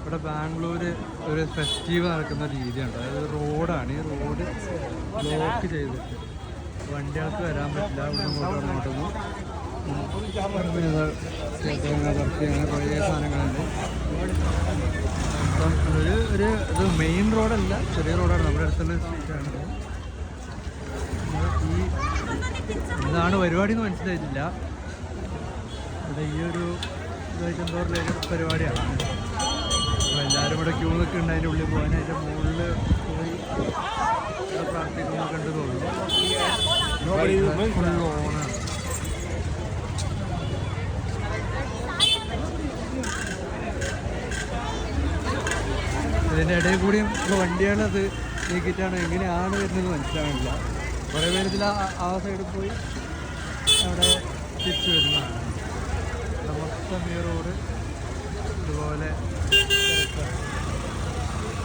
ഇവിടെ ബാംഗ്ലൂർ ഒരു ഫെസ്റ്റിവൽ നടക്കുന്ന രീതിയുണ്ട്. അതായത് റോഡാണ്, ഈ റോഡ് ബ്ലോക്ക് ചെയ്തിട്ട് വണ്ടികൾക്ക് വരാൻ പറ്റില്ല. ഇവിടെ അങ്ങോട്ടൊന്നും അങ്ങനെ കുറേ സാധനങ്ങളുണ്ട്. അപ്പം ഒരു ഇത് മെയിൻ റോഡല്ല, ചെറിയ റോഡാണ്. നമ്മുടെ അടുത്തുള്ള സ്ട്രീറ്റാണ്. ഈ എന്താണ് പരിപാടി എന്ന് മനസ്സിലായിട്ടില്ല. ഇവിടെ ഈ ഒരു ഇതായിട്ട് എന്തോ റിലേറ്റഡ് പരിപാടിയാണ്. അപ്പോൾ എല്ലാവരും ഇവിടെ ക്യൂ നിൽക്കുന്നുണ്ട് അതിൻ്റെ ഉള്ളിൽ പോകാൻ. അതിൻ്റെ മുകളിൽ പോയി പ്രാർത്ഥിക്കുന്നൊക്കെ ഉണ്ട് തോന്നുന്നു. ഫുൾ ഓണാണ്. ഇതിൻ്റെ ഇടയിൽ കൂടി വണ്ടികളത് നീക്കിയിട്ടാണ് എങ്ങനെയാണ് വരുന്നത് മനസ്സിലാവില്ല. കുറേ പേര് ഇതിൽ ആ സൈഡിൽ പോയി അവിടെ തിരിച്ചു വരുന്നതാണ്. മൊത്തം ഈ റോഡ് ഇതുപോലെ